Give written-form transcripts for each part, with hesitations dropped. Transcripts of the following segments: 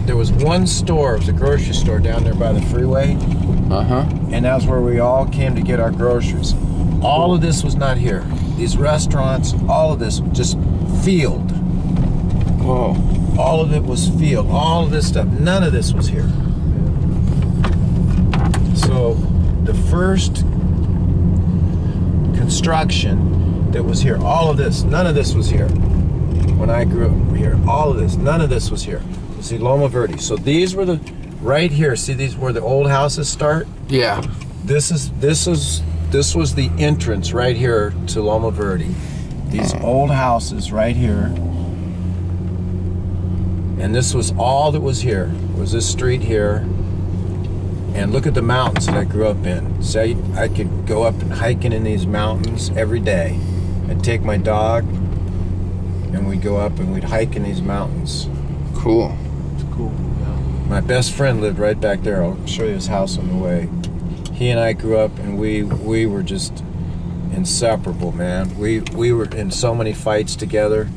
there was one store, it was a grocery store down there by the freeway, and that's where we all came to get our groceries. All of this was not here. These restaurants, all of this, just field. Whoa. All of it was field. All of this stuff, none of this was here. So the first construction that was here, all of this, none of this was here. When I grew up here, all of this, none of this was here. You see Loma Verde. So these were the, right here, see these where the old houses start? Yeah. This was the entrance right here to Loma Verde. These old houses right here. And this was all that was here, was this street here. And look at the mountains that I grew up in. So I could go up and hiking in these mountains every day. I'd take my dog and we'd go up and we'd hike in these mountains. Cool. It's cool. Yeah. My best friend lived right back there. I'll show you his house on the way. He and I grew up and we were just inseparable, man. We were in so many fights together.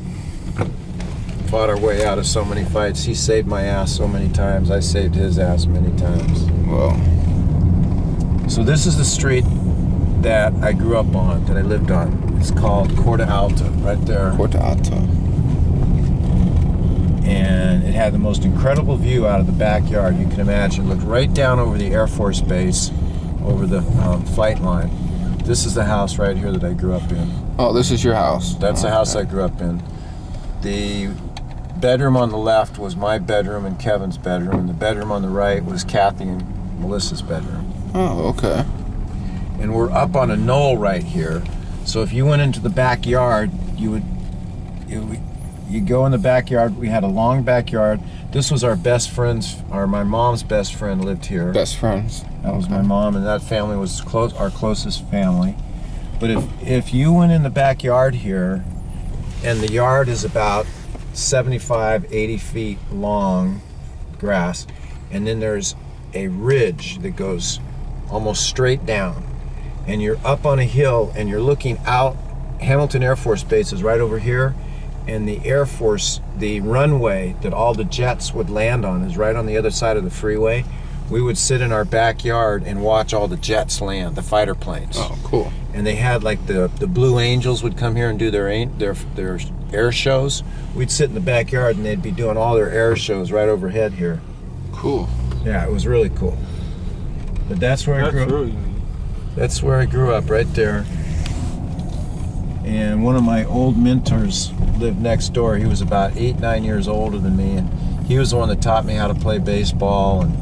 Fought our way out of so many fights. He saved my ass so many times. I saved his ass many times. Whoa. So this is the street that I grew up on, that I lived on. It's called Corta Alta, right there. Corta Alta. And it had the most incredible view out of the backyard you can imagine. Looked right down over the Air Force Base, over the flight line. This is the house right here that I grew up in. Oh, this is your house? That's the house I grew up in. The bedroom on the left was my bedroom and Kevin's bedroom, and the bedroom on the right was Kathy and Melissa's bedroom. Oh, okay. And we're up on a knoll right here. So if you went into the backyard, you go in the backyard. We had a long backyard. This was our best friend's, or my mom's best friend lived here. Best friends. That was my mom, and that family was our closest family. But if you went in the backyard here, and the yard is about 75, 80 feet long, grass, and then there's a ridge that goes almost straight down, and you're up on a hill and you're looking out. Hamilton Air Force Base is right over here, and the Air Force, the runway that all the jets would land on is right on the other side of the freeway. We would sit in our backyard and watch all the jets land, the fighter planes. Oh, cool. And they had like the Blue Angels would come here and do their air shows. We'd sit in the backyard and they'd be doing all their air shows right overhead here. Cool. Yeah, it was really cool. But that's where I grew up. Really neat. That's where I grew up, right there. And one of my old mentors lived next door. He was about 8, 9 years older than me, and he was the one that taught me how to play baseball, and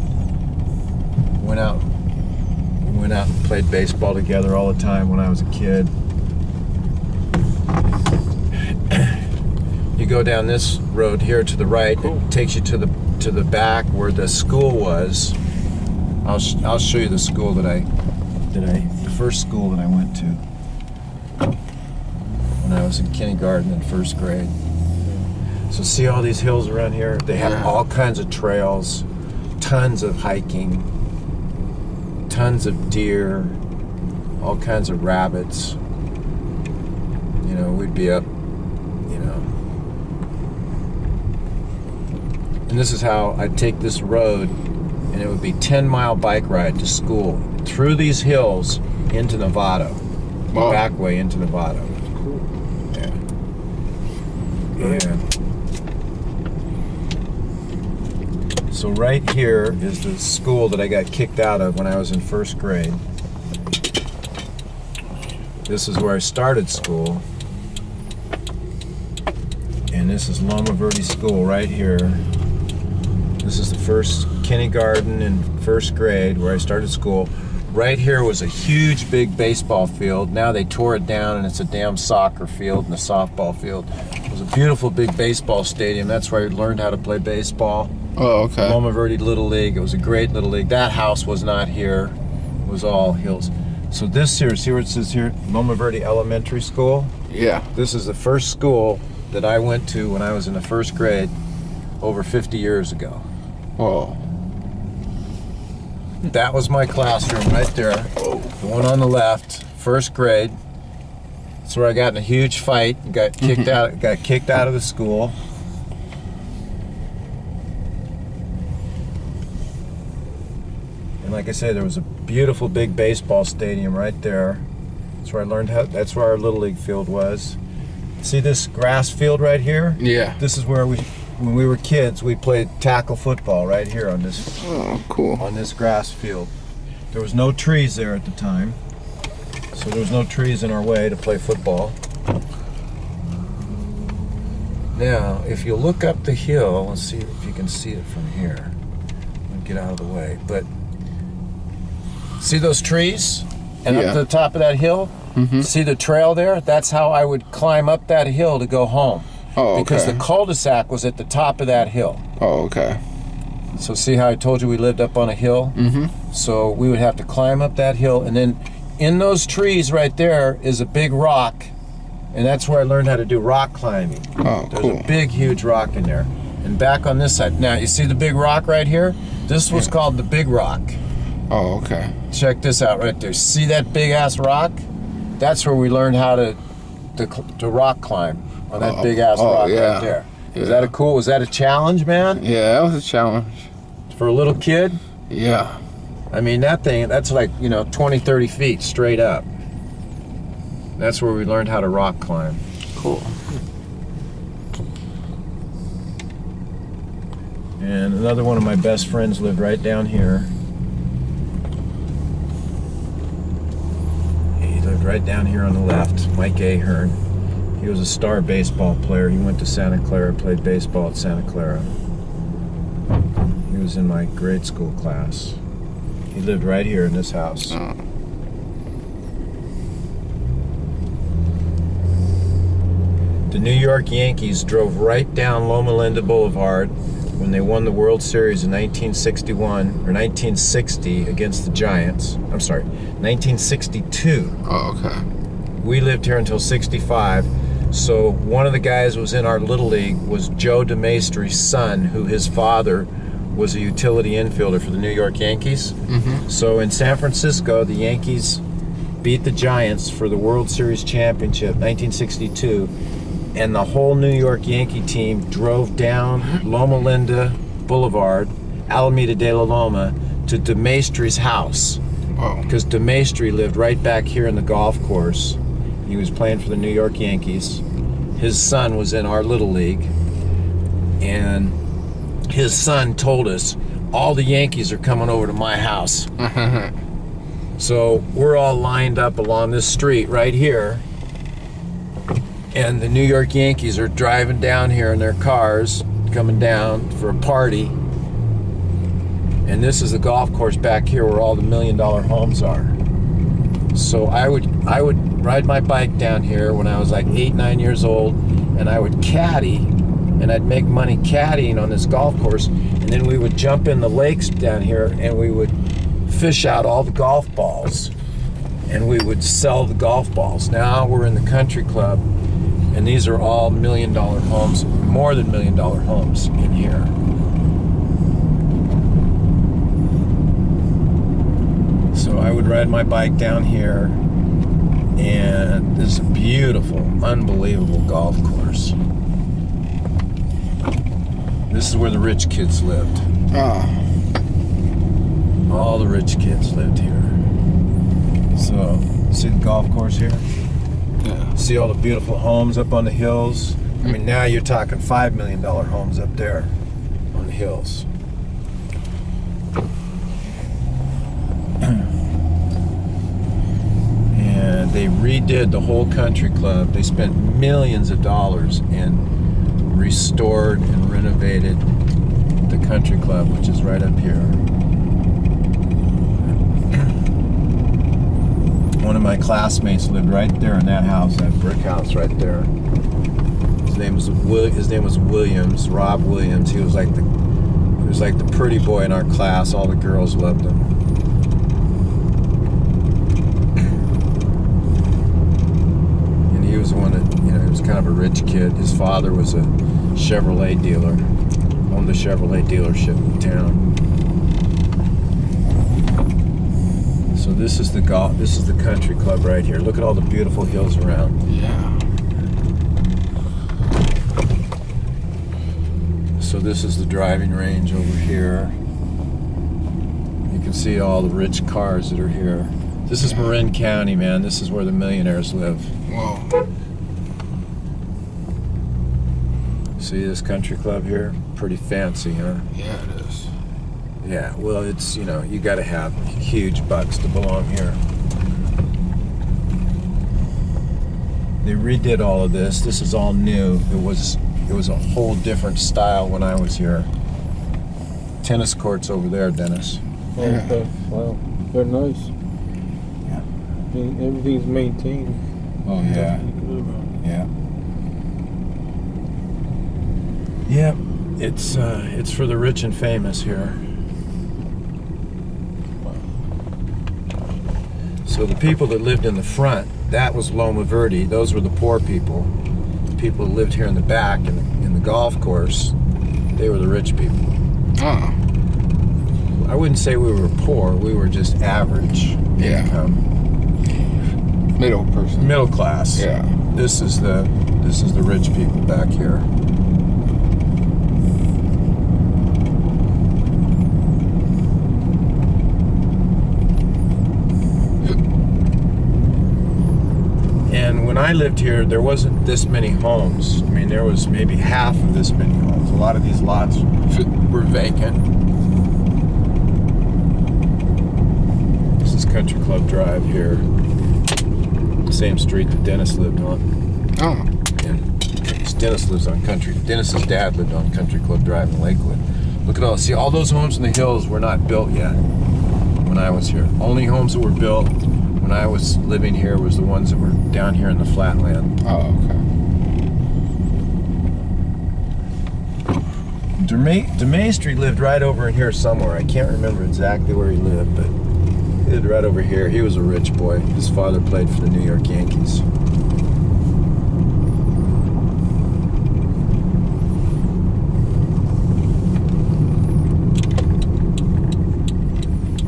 went out and played baseball together all the time when I was a kid. You go down this road here to the right, it takes you to the back where the school was. I'll show you the school the first school that I went to when I was in kindergarten and first grade. So see all these hills around here? They have all kinds of trails, tons of hiking, tons of deer, all kinds of rabbits. You know, we'd be up, you know. And this is how I'd take this road, and it would be 10-mile bike ride to school through these hills into Novato. Wow. Back way into Novato. Cool. Yeah. So right here is the school that I got kicked out of when I was in first grade. This is where I started school. And this is Loma Verde School right here. This is the first kindergarten and first grade where I started school. Right here was a huge big baseball field. Now they tore it down and it's a damn soccer field and a softball field. It was a beautiful big baseball stadium. That's where I learned how to play baseball. Oh, okay. Loma Verde Little League. It was a great little league. That house was not here. It was all hills. So this here, see where it says here, Loma Verde Elementary School? Yeah. This is the first school that I went to when I was in the first grade over 50 years ago. Whoa. That was my classroom right there. The one on the left, first grade. That's where I got in a huge fight, got kicked out of the school. And like I say, there was a beautiful big baseball stadium right there. That's where I learned how. That's where our Little League field was. See this grass field right here? Yeah. This is where when we were kids, we played tackle football right here on this Oh, cool. grass field. There was no trees there at the time, so there was no trees in our way to play football. Now, if you look up the hill, let's see if you can see it from here. I'll get out of the way, but see those trees? And Yeah. up to the top of that hill, see the trail there? That's how I would climb up that hill to go home. Oh, okay. Because the cul-de-sac was at the top of that hill. Oh, okay. So see how I told you we lived up on a hill? Mm-hmm. So we would have to climb up that hill, and then in those trees right there is a big rock, and that's where I learned how to do rock climbing. Oh, There's cool. a big, huge rock in there. And back on this side, now you see the big rock right here? This was called the Big Rock. Oh, okay. Check this out right there. See that big ass rock? That's where we learned how to rock climb on that Oh, big ass oh, rock yeah. right there. Yeah. Is that a cool? Was that a challenge, man? Yeah, that was a challenge. For a little kid? Yeah. I mean, that thing, that's like, 20, 30 feet straight up. That's where we learned how to rock climb. Cool. And another one of my best friends lived right down here. He lived right down here on the left, Mike Ahern. He was a star baseball player. He went to Santa Clara, played baseball at Santa Clara. He was in my grade school class. He lived right here in this house. Oh. The New York Yankees drove right down Loma Linda Boulevard when they won the World Series in 1961 or 1960 against the Giants. I'm sorry, 1962. Oh, okay. We lived here until 65. So one of the guys who was in our Little League was Joe DeMaestry's son, who his father was a utility infielder for the New York Yankees. Mm-hmm. So in San Francisco, the Yankees beat the Giants for the World Series championship, 1962. And the whole New York Yankee team drove down Loma Linda Boulevard, Alameda de la Loma, to DeMaestry's house. Wow. Because DeMaestry lived right back here in the golf course. He was playing for the New York Yankees. His son was in our Little League. And his son told us, all the Yankees are coming over to my house. So we're all lined up along this street right here. And the New York Yankees are driving down here in their cars, coming down for a party. And this is the golf course back here where all the $1 million homes are. So I would ride my bike down here when I was like 8, 9 years old, and I would caddy, and I'd make money caddying on this golf course. And then we would jump in the lakes down here, and we would fish out all the golf balls, and we would sell the golf balls. Now we're in the country club, and these are all $1 million homes, more than $1 million homes in here. So I would ride my bike down here, and this is a beautiful, unbelievable golf course. This is where the rich kids lived. Oh. All the rich kids lived here. So, see the golf course here? Yeah. See all the beautiful homes up on the hills? I mean, now you're talking $5 million homes up there on the hills. And they redid the whole country club. They spent millions of dollars and restored and renovated the country club, which is right up here. One of my classmates lived right there in that house, that brick house right there. His name was Williams, Rob Williams. He was like the pretty boy in our class. All the girls loved him. And he was one that, he was kind of a rich kid. His father was a Chevrolet dealer, owned a Chevrolet dealership in town. So this is the country club right here. Look at all the beautiful hills around. Yeah. So this is the driving range over here. You can see all the rich cars that are here. This is Marin County, man. This is where the millionaires live. Whoa. See this country club here? Pretty fancy, huh? Yeah, it is. Yeah, well, it's, you know, you got to have huge bucks to belong here. They redid all of this. This is all new. It was a whole different style when I was here. Tennis courts over there, Dennis. Yeah. Okay. Wow. They're nice. Yeah. Everything's maintained. Oh, yeah. Good. Yeah. Yeah, it's for the rich and famous here. So the people that lived in the front, that was Loma Verde. Those were the poor people. The people that lived here in the back in the golf course, they were the rich people. Oh. I wouldn't say we were poor. We were just average income. Middle person. Middle class. Yeah. This is the rich people back here. And when I lived here, there wasn't this many homes. I mean, there was maybe half of this many homes. A lot of these lots were vacant. This is Country Club Drive here. Same street that Dennis lived on. Oh. And Dennis lives on Country. Dennis's dad lived on Country Club Drive in Lakewood. Look at all. See, all those homes in the hills were not built yet when I was here. Only homes that were built when I was living here was the ones that were down here in the flatland. Oh, okay. DeMaestri lived right over in here somewhere. I can't remember exactly where he lived, but he lived right over here. He was a rich boy. His father played for the New York Yankees.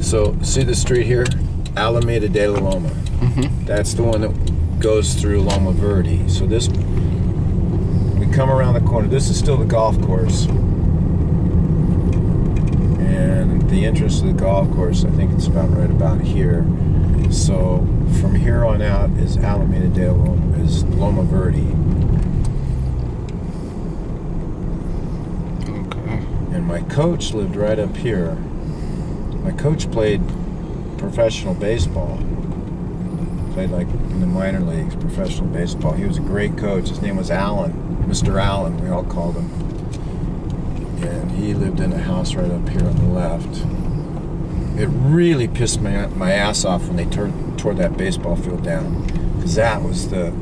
So, see the street here? Alameda de la Loma. Mm-hmm. That's the one that goes through Loma Verde. So this, we come around the corner. This is still the golf course. And the entrance to the golf course, I think it's about right about here. So from here on out is Alameda de la Loma, is Loma Verde. Okay. And my coach lived right up here. My coach played professional baseball. Played like in the minor leagues, professional baseball. He was a great coach. His name was Allen, Mr. Allen, we all called him. And he lived in a house right up here on the left. It really pissed my ass off when they tore that baseball field down, because that was the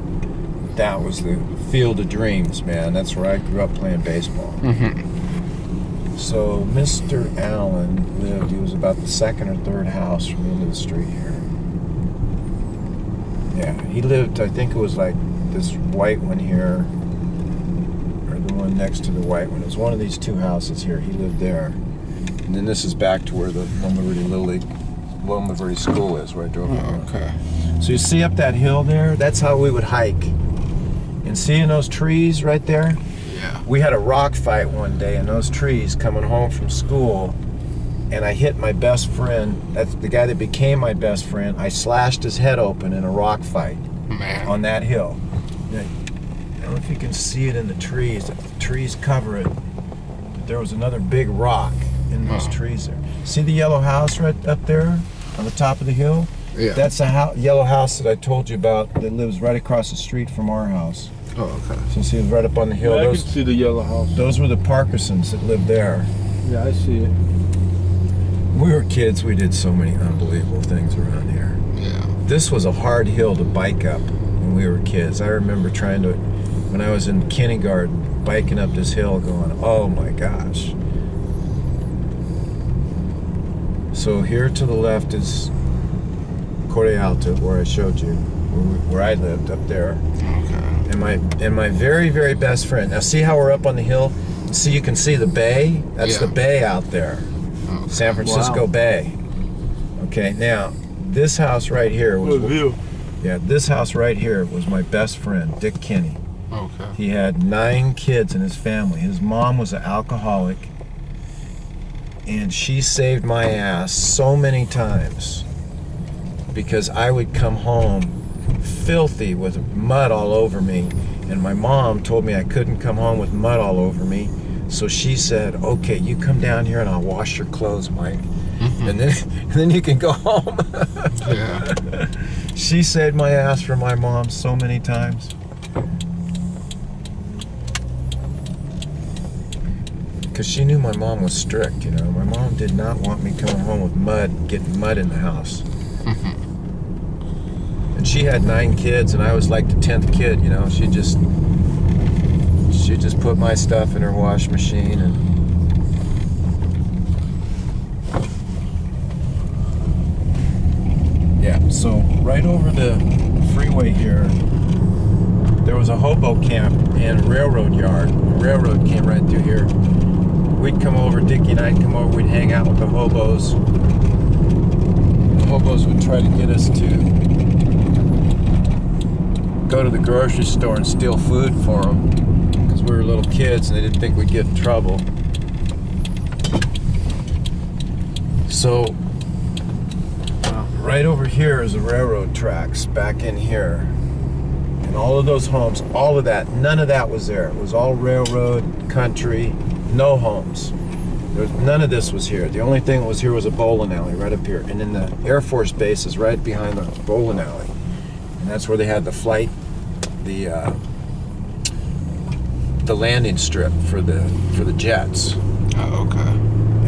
field of dreams, man. That's where I grew up playing baseball. Mm-hmm. So Mr. Allen lived, he was about the second or third house from the end of the street here. Yeah, he lived, I think it was like this white one here, or the one next to the white one. It was one of these two houses here. He lived there. And then this is back to where the Loma Verde School is, where I drove Oh, over. okay. So you see up that hill there? That's how we would hike. And seeing those trees right there? Yeah. We had a rock fight one day in those trees coming home from school, and I hit my best friend. That's the guy that became my best friend. I slashed his head open in a rock fight Man. on that hill. Now, I don't know if you can see it in the trees. The trees cover it. But there was another big rock in those trees there. See the yellow house right up there on the top of the hill? Yeah. That's the yellow house that I told you about that lives right across the street from our house. Oh, okay. So you see, it's right up on the hill. Yeah, I Those, can see the yellow house. those were the Parkinsons that lived there. Yeah, I see it. When we were kids, we did so many unbelievable things around here. Yeah. This was a hard hill to bike up when we were kids. I remember trying to, when I was in kindergarten, biking up this hill going, oh my gosh. So here to the left is Corte Alta, where I showed you, where I lived up there. Okay. And my very, very best friend. Now see how we're up on the hill? See, you can see the bay? That's Yeah. the bay out there. Okay. San Francisco Wow. Bay. Okay, now this house right here was Good view. this house right here was my best friend, Dick Kinney. Okay. He had 9 kids in his family. His mom was an alcoholic, And she saved my ass so many times because I would come home filthy with mud all over me, and my mom told me I couldn't come home with mud all over me. So she said, okay, you come down here and I'll wash your clothes, Mike. And then you can go home. Yeah. She saved my ass for my mom so many times. Because she knew my mom was strict, you know. My mom did not want me coming home with mud, getting mud in the house. And she had 9 kids, and I was like the 10th kid, you know. She just put my stuff in her wash machine and yeah. So right over the freeway here, there was a hobo camp and a railroad yard. The railroad came right through here. We'd come over, Dickie and I'd come over, we'd hang out with the hobos. The hobos would try to get us to go to the grocery store and steal food for them because we were little kids and they didn't think we'd get in trouble. So right over here is the railroad tracks back in here. And all of those homes, all of that, none of that was there. It was all railroad, country, no homes. None of this was here. The only thing that was here was a bowling alley right up here. And then the Air Force Base is right behind the bowling alley. And that's where they had the flight, the landing strip for the jets. Oh, okay.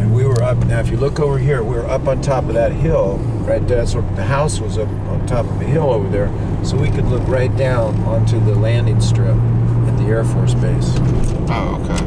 And we were up, now if you look over here, we were up on top of that hill, right there. So the house was up on top of a hill over there. So we could look right down onto the landing strip at the Air Force Base. Oh, okay.